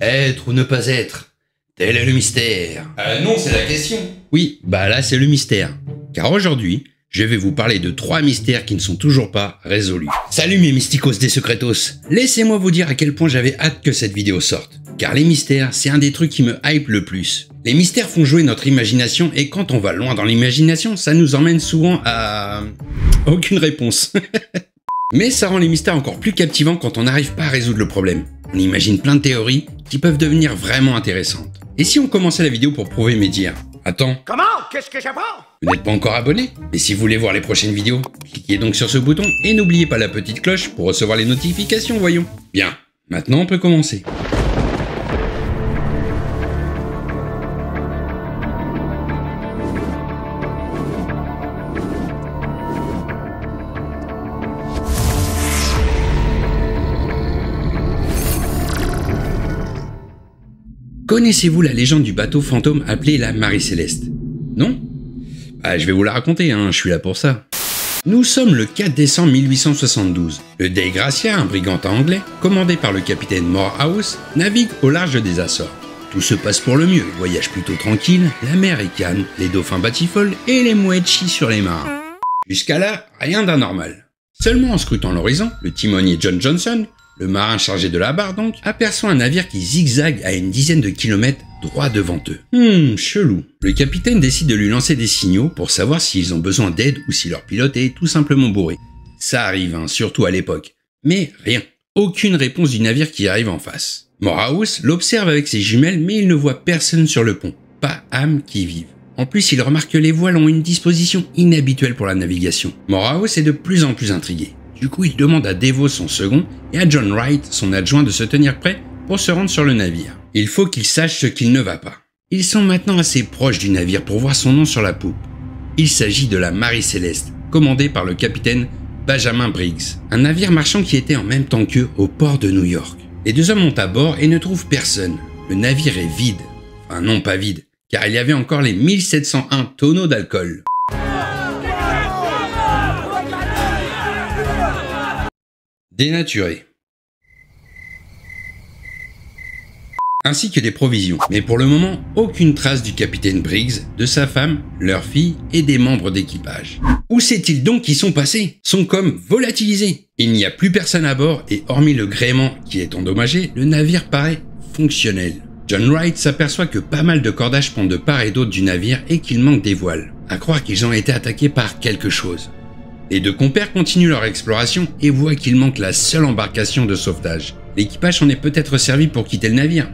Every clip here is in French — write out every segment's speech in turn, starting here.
Être ou ne pas être, tel est le mystère. Non, c'est la question. Oui, bah là c'est le mystère. Car aujourd'hui, je vais vous parler de 3 mystères qui ne sont toujours pas résolus. Salut mes mysticos des secretos. Laissez-moi vous dire à quel point j'avais hâte que cette vidéo sorte. Car les mystères, c'est un des trucs qui me hype le plus. Les mystères font jouer notre imagination et quand on va loin dans l'imagination, ça nous emmène souvent à... aucune réponse. Mais ça rend les mystères encore plus captivants quand on n'arrive pas à résoudre le problème. On imagine plein de théories qui peuvent devenir vraiment intéressantes. Et si on commençait la vidéo pour prouver mes dires? Attends. Comment? Qu'est-ce que j'apprends? Vous n'êtes pas encore abonné? Mais si vous voulez voir les prochaines vidéos, cliquez donc sur ce bouton et n'oubliez pas la petite cloche pour recevoir les notifications, voyons. Bien, maintenant on peut commencer. Connaissez-vous la légende du bateau fantôme appelé la Marie Céleste? Non? Bah, je vais vous la raconter, je suis là pour ça. Nous sommes le 4 décembre 1872. Le Dei Gracia, un brigantin anglais, commandé par le capitaine Morehouse, navigue au large des Açores. Tout se passe pour le mieux, voyage plutôt tranquille, la mer est calme, les dauphins batifolent et les mouettes chient sur les marins. Jusqu'à là, rien d'anormal. Seulement en scrutant l'horizon, le timonier John Johnson, le marin chargé de la barre donc, aperçoit un navire qui zigzague à une dizaine de kilomètres droit devant eux. Chelou. Le capitaine décide de lui lancer des signaux pour savoir s'ils ont besoin d'aide ou si leur pilote est tout simplement bourré. Ça arrive, surtout à l'époque. Mais rien. Aucune réponse du navire qui arrive en face. Morehouse l'observe avec ses jumelles mais il ne voit personne sur le pont. Pas âme qui vive. En plus, il remarque que les voiles ont une disposition inhabituelle pour la navigation. Morehouse est de plus en plus intrigué. Du coup, il demande à Devo, son second, et à John Wright, son adjoint, de se tenir prêts pour se rendre sur le navire. Il faut qu'ils sachent ce qu'il ne va pas. Ils sont maintenant assez proches du navire pour voir son nom sur la poupe. Il s'agit de la Marie Céleste, commandée par le capitaine Benjamin Briggs, un navire marchand qui était en même temps qu'eux au port de New York. Les deux hommes montent à bord et ne trouvent personne. Le navire est vide. Enfin non, pas vide, car il y avait encore les 1701 tonneaux d'alcool. Dénaturé. Ainsi que des provisions. Mais pour le moment, aucune trace du capitaine Briggs, de sa femme, leur fille et des membres d'équipage. Où c'est-il donc qu'ils sont passés? Sont comme volatilisés. Il n'y a plus personne à bord et hormis le gréement qui est endommagé, le navire paraît fonctionnel. John Wright s'aperçoit que pas mal de cordages pendent de part et d'autre du navire et qu'il manque des voiles. À croire qu'ils ont été attaqués par quelque chose. Les deux compères continuent leur exploration et voient qu'il manque la seule embarcation de sauvetage. L'équipage s'en est peut-être servi pour quitter le navire.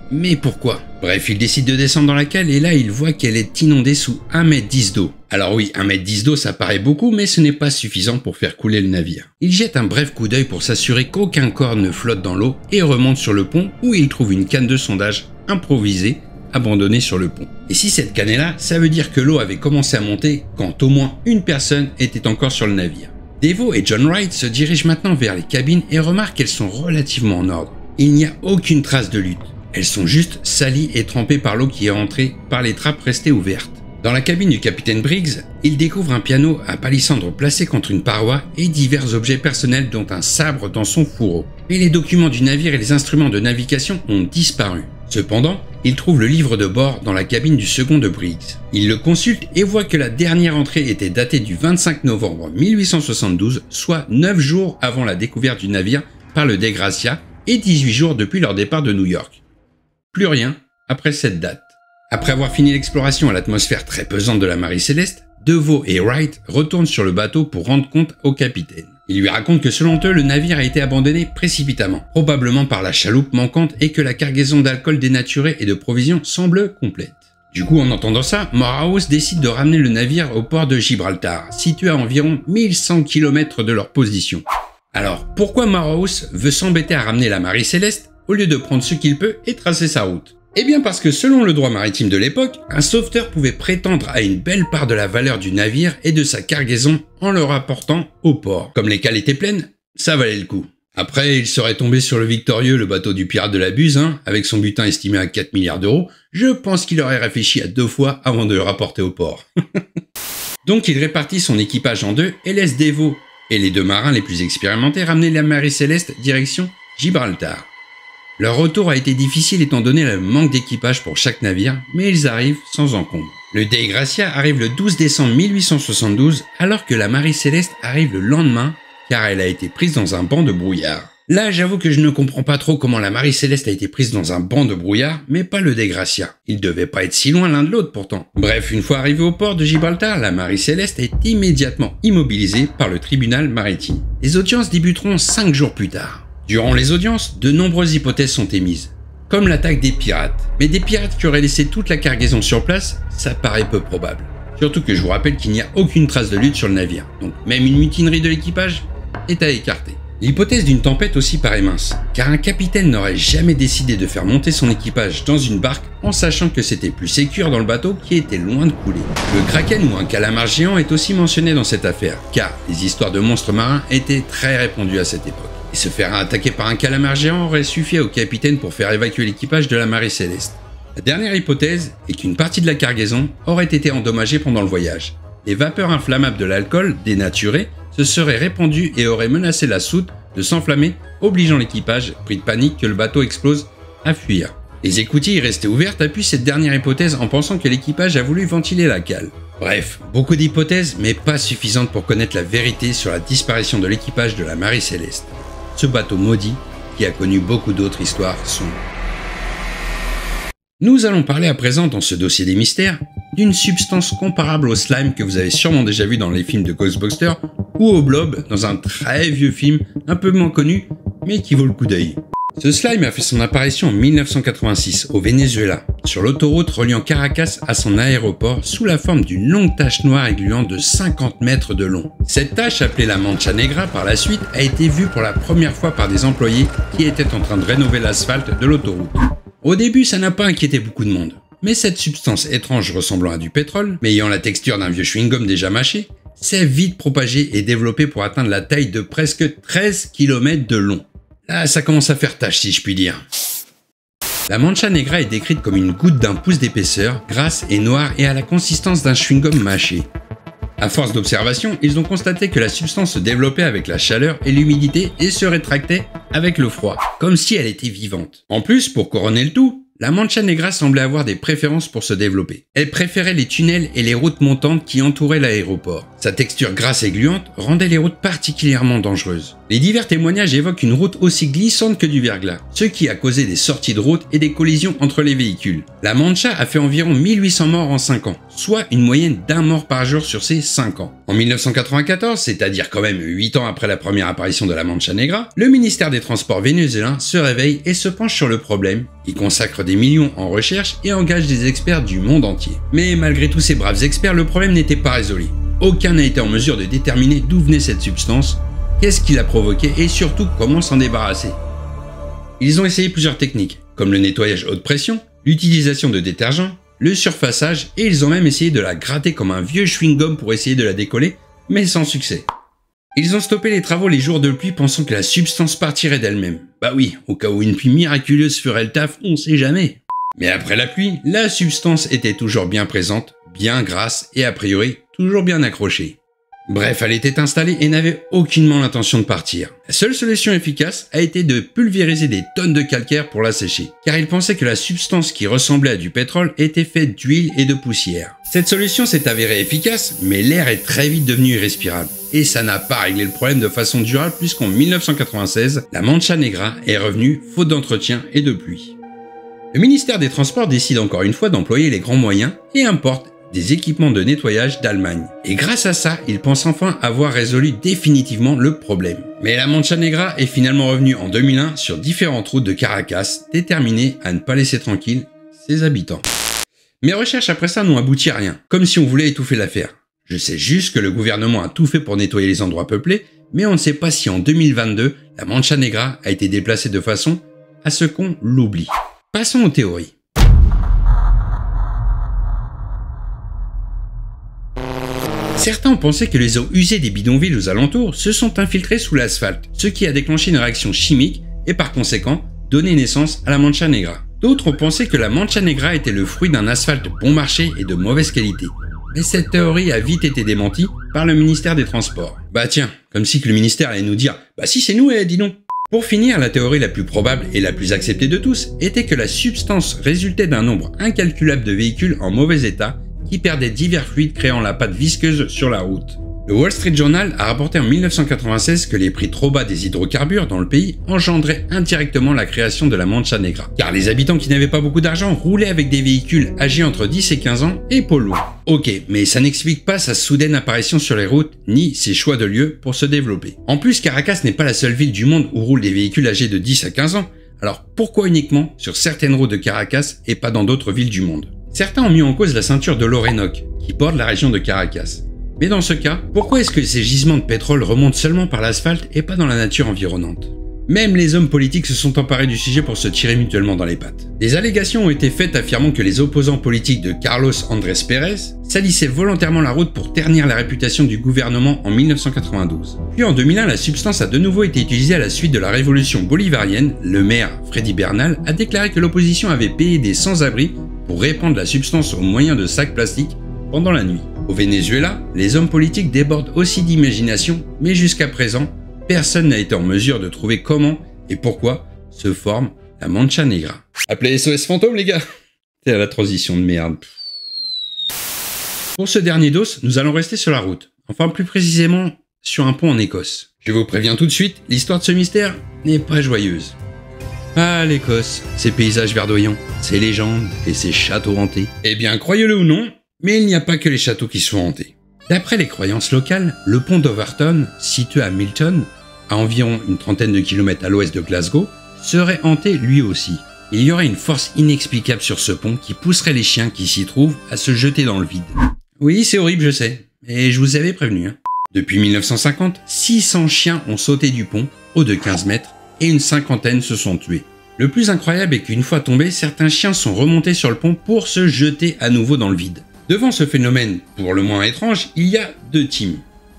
Mais pourquoi? Bref, ils décident de descendre dans la cale et là ils voient qu'elle est inondée sous 1,10 m d'eau. Alors oui, 1,10 m d'eau ça paraît beaucoup mais ce n'est pas suffisant pour faire couler le navire. Ils jettent un bref coup d'œil pour s'assurer qu'aucun corps ne flotte dans l'eau et remontent sur le pont où ils trouvent une canne de sondage improvisée abandonnée sur le pont. Et si cette canne est là, ça veut dire que l'eau avait commencé à monter quand au moins une personne était encore sur le navire. Devo et John Wright se dirigent maintenant vers les cabines et remarquent qu'elles sont relativement en ordre. Il n'y a aucune trace de lutte. Elles sont juste salies et trempées par l'eau qui est rentrée par les trappes restées ouvertes. Dans la cabine du capitaine Briggs, il découvre un piano à palissandre placé contre une paroi et divers objets personnels dont un sabre dans son fourreau. Mais les documents du navire et les instruments de navigation ont disparu. Cependant, il trouve le livre de bord dans la cabine du second de Briggs. Il le consulte et voit que la dernière entrée était datée du 25 novembre 1872, soit 9 jours avant la découverte du navire par le Dei Gracia et 18 jours depuis leur départ de New York. Plus rien après cette date. Après avoir fini l'exploration à l'atmosphère très pesante de la Marie Céleste, Devo et Wright retournent sur le bateau pour rendre compte au capitaine. Ils lui racontent que selon eux, le navire a été abandonné précipitamment, probablement par la chaloupe manquante et que la cargaison d'alcool dénaturé et de provisions semble complète. Du coup, en entendant ça, Morehouse décide de ramener le navire au port de Gibraltar, situé à environ 1100 km de leur position. Alors, pourquoi Morehouse veut s'embêter à ramener la Marie Céleste au lieu de prendre ce qu'il peut et tracer sa route? Eh bien parce que selon le droit maritime de l'époque, un sauveteur pouvait prétendre à une belle part de la valeur du navire et de sa cargaison en le rapportant au port. Comme les cales étaient pleines, ça valait le coup. Après, il serait tombé sur le Victorieux, le bateau du pirate de la Buse, avec son butin estimé à 4 milliards d'euros. Je pense qu'il aurait réfléchi à 2 fois avant de le rapporter au port. Donc il répartit son équipage en deux et laisse Devo et les 2 marins les plus expérimentés ramener la Marie Céleste direction Gibraltar. Leur retour a été difficile étant donné le manque d'équipage pour chaque navire, mais ils arrivent sans encombre. Le Dei Gracia arrive le 12 décembre 1872 alors que la Marie Céleste arrive le lendemain car elle a été prise dans un banc de brouillard. Là, j'avoue que je ne comprends pas trop comment la Marie Céleste a été prise dans un banc de brouillard, mais pas le Dei Gracia. Ils devaient pas être si loin l'un de l'autre pourtant. Bref, une fois arrivée au port de Gibraltar, la Marie Céleste est immédiatement immobilisée par le tribunal maritime. Les audiences débuteront 5 jours plus tard. Durant les audiences, de nombreuses hypothèses sont émises, comme l'attaque des pirates. Mais des pirates qui auraient laissé toute la cargaison sur place, ça paraît peu probable. Surtout que je vous rappelle qu'il n'y a aucune trace de lutte sur le navire, donc même une mutinerie de l'équipage est à écarter. L'hypothèse d'une tempête aussi paraît mince, car un capitaine n'aurait jamais décidé de faire monter son équipage dans une barque en sachant que c'était plus sécure dans le bateau qui était loin de couler. Le kraken ou un calamar géant est aussi mentionné dans cette affaire, car les histoires de monstres marins étaient très répandues à cette époque. Et se faire attaquer par un calamar géant aurait suffi au capitaine pour faire évacuer l'équipage de la Marie Céleste. La dernière hypothèse est qu'une partie de la cargaison aurait été endommagée pendant le voyage. Les vapeurs inflammables de l'alcool, dénaturées, se seraient répandues et auraient menacé la soute de s'enflammer, obligeant l'équipage, pris de panique que le bateau explose, à fuir. Les écoutilles restées ouvertes appuient cette dernière hypothèse en pensant que l'équipage a voulu ventiler la cale. Bref, beaucoup d'hypothèses, mais pas suffisantes pour connaître la vérité sur la disparition de l'équipage de la Marie Céleste. Ce bateau maudit qui a connu beaucoup d'autres histoires sombres. Nous allons parler à présent dans ce dossier des mystères d'une substance comparable au slime que vous avez sûrement déjà vu dans les films de Ghostbusters ou au blob dans un très vieux film un peu moins connu mais qui vaut le coup d'œil. Ce slime a fait son apparition en 1986 au Venezuela, sur l'autoroute reliant Caracas à son aéroport sous la forme d'une longue tache noire et gluante de 50 mètres de long. Cette tache, appelée la Mancha Negra par la suite, a été vue pour la première fois par des employés qui étaient en train de rénover l'asphalte de l'autoroute. Au début, ça n'a pas inquiété beaucoup de monde, mais cette substance étrange ressemblant à du pétrole, mais ayant la texture d'un vieux chewing-gum déjà mâché, s'est vite propagée et développée pour atteindre la taille de presque 13 km de long. Là, ça commence à faire tâche si je puis dire. La Mancha Negra est décrite comme une goutte d'un pouce d'épaisseur, grasse et noire et à la consistance d'un chewing-gum mâché. À force d'observation, ils ont constaté que la substance se développait avec la chaleur et l'humidité et se rétractait avec le froid, comme si elle était vivante. En plus, pour couronner le tout, la Mancha Negra semblait avoir des préférences pour se développer. Elle préférait les tunnels et les routes montantes qui entouraient l'aéroport. Sa texture grasse et gluante rendait les routes particulièrement dangereuses. Les divers témoignages évoquent une route aussi glissante que du verglas, ce qui a causé des sorties de route et des collisions entre les véhicules. La Mancha a fait environ 1800 morts en 5 ans, soit une moyenne d'un mort par jour sur ces 5 ans. En 1994, c'est-à-dire quand même 8 ans après la première apparition de la Mancha Negra, le ministère des Transports vénézuélien se réveille et se penche sur le problème. Il consacre des millions en recherche et engage des experts du monde entier. Mais malgré tous ces braves experts, le problème n'était pas résolu. Aucun n'a été en mesure de déterminer d'où venait cette substance, qu'est-ce qui l'a provoqué et surtout comment s'en débarrasser. Ils ont essayé plusieurs techniques, comme le nettoyage haute pression, l'utilisation de détergents, le surfaçage et ils ont même essayé de la gratter comme un vieux chewing-gum pour essayer de la décoller, mais sans succès. Ils ont stoppé les travaux les jours de pluie pensant que la substance partirait d'elle-même. Bah oui, au cas où une pluie miraculeuse ferait le taf, on sait jamais. Mais après la pluie, la substance était toujours bien présente, bien grasse et a priori toujours bien accrochée. Bref, elle était installée et n'avait aucunement l'intention de partir. La seule solution efficace a été de pulvériser des tonnes de calcaire pour la sécher, car ils pensaient que la substance qui ressemblait à du pétrole était faite d'huile et de poussière. Cette solution s'est avérée efficace, mais l'air est très vite devenu irrespirable. Et ça n'a pas réglé le problème de façon durable puisqu'en 1996, la Mancha Negra est revenue faute d'entretien et de pluie. Le ministère des Transports décide encore une fois d'employer les grands moyens et importe des équipements de nettoyage d'Allemagne. Et grâce à ça, ils pensent enfin avoir résolu définitivement le problème. Mais la Mancha Negra est finalement revenue en 2001 sur différentes routes de Caracas, déterminée à ne pas laisser tranquille ses habitants. Mes recherches après ça n'ont abouti à rien, comme si on voulait étouffer l'affaire. Je sais juste que le gouvernement a tout fait pour nettoyer les endroits peuplés, mais on ne sait pas si en 2022, la Mancha Negra a été déplacée de façon à ce qu'on l'oublie. Passons aux théories. Certains ont pensé que les eaux usées des bidonvilles aux alentours se sont infiltrées sous l'asphalte, ce qui a déclenché une réaction chimique et par conséquent donné naissance à la Mancha Negra. D'autres ont pensé que la Mancha Negra était le fruit d'un asphalte bon marché et de mauvaise qualité. Mais cette théorie a vite été démentie par le ministère des Transports. Bah tiens, comme si que le ministère allait nous dire « Bah si c'est nous, dis donc !» Pour finir, la théorie la plus probable et la plus acceptée de tous était que la substance résultait d'un nombre incalculable de véhicules en mauvais état qui perdaient divers fluides créant la pâte visqueuse sur la route. Le Wall Street Journal a rapporté en 1996 que les prix trop bas des hydrocarbures dans le pays engendraient indirectement la création de la Mancha Negra, car les habitants qui n'avaient pas beaucoup d'argent roulaient avec des véhicules âgés entre 10 et 15 ans et polluants. Ok, mais ça n'explique pas sa soudaine apparition sur les routes, ni ses choix de lieux pour se développer. En plus, Caracas n'est pas la seule ville du monde où roulent des véhicules âgés de 10 à 15 ans, alors pourquoi uniquement sur certaines routes de Caracas et pas dans d'autres villes du monde? Certains ont mis en cause la ceinture de l'Orénoque, qui borde la région de Caracas. Mais dans ce cas, pourquoi est-ce que ces gisements de pétrole remontent seulement par l'asphalte et pas dans la nature environnante? Même les hommes politiques se sont emparés du sujet pour se tirer mutuellement dans les pattes. Des allégations ont été faites affirmant que les opposants politiques de Carlos Andrés Pérez salissaient volontairement la route pour ternir la réputation du gouvernement en 1992. Puis en 2001, la substance a de nouveau été utilisée à la suite de la révolution bolivarienne. Le maire, Freddy Bernal, a déclaré que l'opposition avait payé des sans-abri pour répandre la substance au moyen de sacs plastiques pendant la nuit. Au Venezuela, les hommes politiques débordent aussi d'imagination, mais jusqu'à présent, personne n'a été en mesure de trouver comment et pourquoi se forme la Mancha Negra. Appelez SOS Fantôme les gars. C'est à la transition de merde. Pour ce dernier dos, nous allons rester sur la route, enfin plus précisément sur un pont en Écosse. Je vous préviens tout de suite, l'histoire de ce mystère n'est pas joyeuse. Ah, l'Écosse, ses paysages verdoyants, ses légendes et ses châteaux hantés. Eh bien, croyez-le ou non, mais il n'y a pas que les châteaux qui sont hantés. D'après les croyances locales, le pont d'Overton, situé à Milton, à environ une trentaine de kilomètres à l'ouest de Glasgow, serait hanté lui aussi. Il y aurait une force inexplicable sur ce pont qui pousserait les chiens qui s'y trouvent à se jeter dans le vide. Oui, c'est horrible, je sais, et je vous avais prévenu. Depuis 1950, 600 chiens ont sauté du pont, haut de 15 mètres, et une cinquantaine se sont tués. Le plus incroyable est qu'une fois tombés, certains chiens sont remontés sur le pont pour se jeter à nouveau dans le vide. Devant ce phénomène pour le moins étrange, il y a deux teams,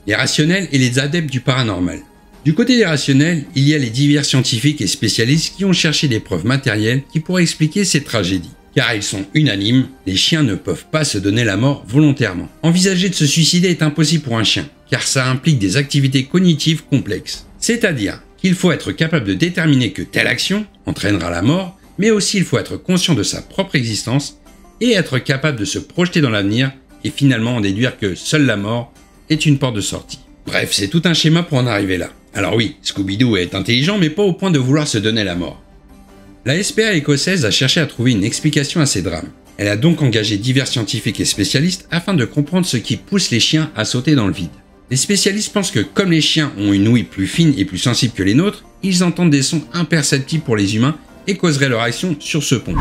les rationnels et les adeptes du paranormal. Du côté des rationnels, il y a les divers scientifiques et spécialistes qui ont cherché des preuves matérielles qui pourraient expliquer ces tragédies. Car ils sont unanimes, les chiens ne peuvent pas se donner la mort volontairement. Envisager de se suicider est impossible pour un chien, car ça implique des activités cognitives complexes. C'est-à-dire qu'il faut être capable de déterminer que telle action entraînera la mort, mais aussi il faut être conscient de sa propre existence et être capable de se projeter dans l'avenir et finalement en déduire que seule la mort est une porte de sortie. Bref, c'est tout un schéma pour en arriver là. Alors oui, Scooby-Doo est intelligent mais pas au point de vouloir se donner la mort. La SPA écossaise a cherché à trouver une explication à ces drames. Elle a donc engagé divers scientifiques et spécialistes afin de comprendre ce qui pousse les chiens à sauter dans le vide. Les spécialistes pensent que comme les chiens ont une ouïe plus fine et plus sensible que les nôtres, ils entendent des sons imperceptibles pour les humains et causeraient leur action sur ce pont.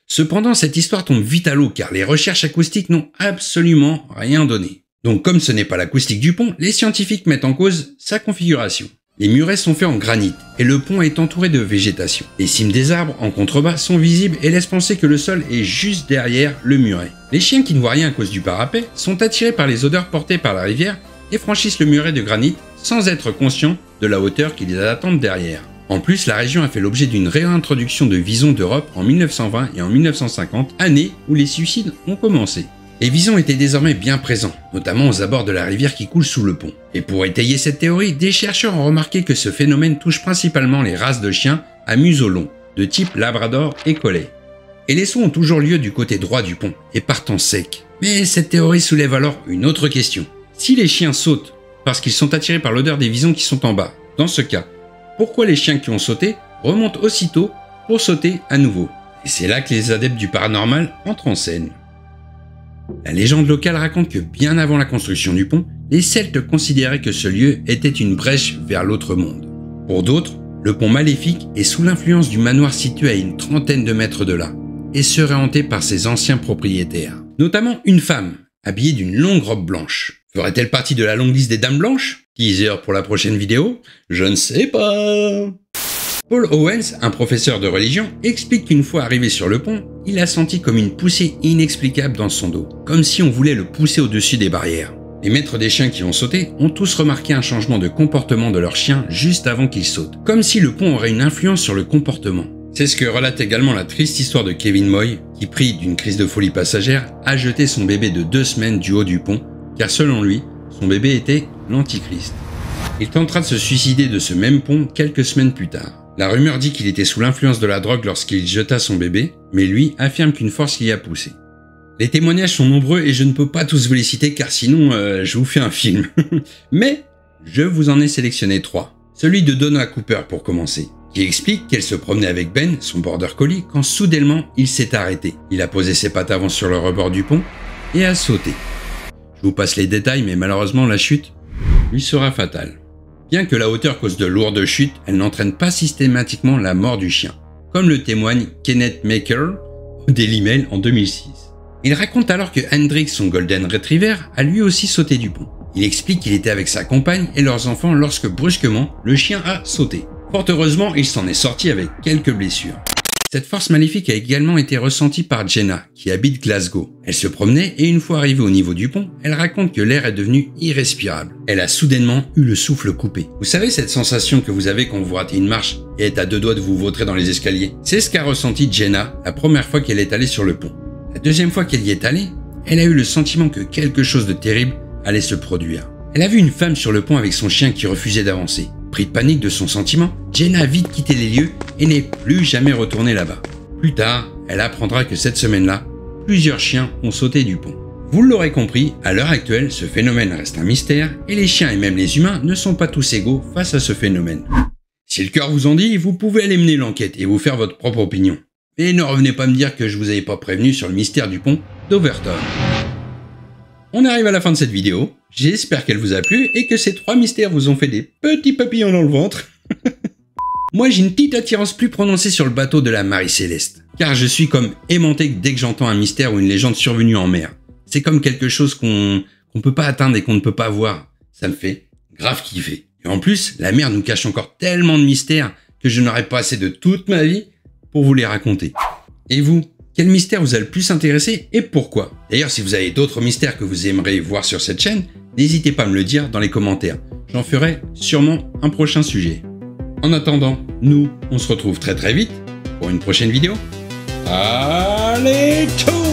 Cependant, cette histoire tombe vite à l'eau car les recherches acoustiques n'ont absolument rien donné. Donc comme ce n'est pas l'acoustique du pont, les scientifiques mettent en cause sa configuration. Les murets sont faits en granit et le pont est entouré de végétation. Les cimes des arbres en contrebas sont visibles et laissent penser que le sol est juste derrière le muret. Les chiens qui ne voient rien à cause du parapet sont attirés par les odeurs portées par la rivière et franchissent le muret de granit sans être conscients de la hauteur qui les attend derrière. En plus, la région a fait l'objet d'une réintroduction de visons d'Europe en 1920 et en 1950, année où les suicides ont commencé. Les visons étaient désormais bien présents, notamment aux abords de la rivière qui coule sous le pont. Et pour étayer cette théorie, des chercheurs ont remarqué que ce phénomène touche principalement les races de chiens à museau long, de type Labrador et Collie. Et les sauts ont toujours lieu du côté droit du pont, et partent en sec. Mais cette théorie soulève alors une autre question. Si les chiens sautent parce qu'ils sont attirés par l'odeur des visons qui sont en bas, dans ce cas, pourquoi les chiens qui ont sauté remontent aussitôt pour sauter à nouveau? Et c'est là que les adeptes du paranormal entrent en scène. La légende locale raconte que bien avant la construction du pont, les Celtes considéraient que ce lieu était une brèche vers l'autre monde. Pour d'autres, le pont maléfique est sous l'influence du manoir situé à une trentaine de mètres de là, et serait hanté par ses anciens propriétaires. Notamment une femme, habillée d'une longue robe blanche. Ferait-elle partie de la longue liste des dames blanches? Teaser pour la prochaine vidéo? Je ne sais pas. Paul Owens, un professeur de religion, explique qu'une fois arrivé sur le pont, il a senti comme une poussée inexplicable dans son dos, comme si on voulait le pousser au-dessus des barrières. Les maîtres des chiens qui ont sauté ont tous remarqué un changement de comportement de leurs chiens juste avant qu'ils sautent, comme si le pont aurait une influence sur le comportement. C'est ce que relate également la triste histoire de Kevin Moy, qui, pris d'une crise de folie passagère, a jeté son bébé de 2 semaines du haut du pont, car selon lui, son bébé était l'Antichrist. Il tentera de se suicider de ce même pont quelques semaines plus tard. La rumeur dit qu'il était sous l'influence de la drogue lorsqu'il jeta son bébé, mais lui affirme qu'une force l'y a poussé. Les témoignages sont nombreux et je ne peux pas tous vous les citer car sinon je vous fais un film. Mais je vous en ai sélectionné 3. Celui de Donna Cooper pour commencer, qui explique qu'elle se promenait avec Ben, son border collie, quand soudainement il s'est arrêté. Il a posé ses pattes avant sur le rebord du pont et a sauté. Je vous passe les détails mais malheureusement la chute lui sera fatale. Bien que la hauteur cause de lourdes chutes, elle n'entraîne pas systématiquement la mort du chien, comme le témoigne Kenneth Maker au Daily Mail en 2006. Il raconte alors que Hendrix, son Golden Retriever, a lui aussi sauté du pont. Il explique qu'il était avec sa compagne et leurs enfants lorsque brusquement, le chien a sauté. Fort heureusement, il s'en est sorti avec quelques blessures. Cette force maléfique a également été ressentie par Jenna, qui habite Glasgow. Elle se promenait et une fois arrivée au niveau du pont, elle raconte que l'air est devenu irrespirable. Elle a soudainement eu le souffle coupé. Vous savez cette sensation que vous avez quand vous ratez une marche et êtes à 2 doigts de vous vautrer dans les escaliers? C'est ce qu'a ressenti Jenna la première fois qu'elle est allée sur le pont. La deuxième fois qu'elle y est allée, elle a eu le sentiment que quelque chose de terrible allait se produire. Elle a vu une femme sur le pont avec son chien qui refusait d'avancer. Pris de panique de son sentiment, Jenna a vite quitté les lieux et n'est plus jamais retournée là-bas. Plus tard, elle apprendra que cette semaine-là, plusieurs chiens ont sauté du pont. Vous l'aurez compris, à l'heure actuelle, ce phénomène reste un mystère et les chiens et même les humains ne sont pas tous égaux face à ce phénomène. Si le cœur vous en dit, vous pouvez aller mener l'enquête et vous faire votre propre opinion. Mais ne revenez pas me dire que je vous avais pas prévenu sur le mystère du pont d'Overton. On arrive à la fin de cette vidéo, j'espère qu'elle vous a plu et que ces 3 mystères vous ont fait des petits papillons dans le ventre. Moi j'ai une petite attirance plus prononcée sur le bateau de la Marie Céleste, car je suis comme aimanté dès que j'entends un mystère ou une légende survenue en mer. C'est comme quelque chose qu'on peut pas atteindre et qu'on ne peut pas voir. Ça me fait grave kiffer. Et en plus, la mer nous cache encore tellement de mystères que je n'aurai pas assez de toute ma vie pour vous les raconter. Et vous, quel mystère vous a le plus intéressé et pourquoi? D'ailleurs, si vous avez d'autres mystères que vous aimeriez voir sur cette chaîne, n'hésitez pas à me le dire dans les commentaires. J'en ferai sûrement un prochain sujet. En attendant, nous, on se retrouve très vite pour une prochaine vidéo. Allez, ciao!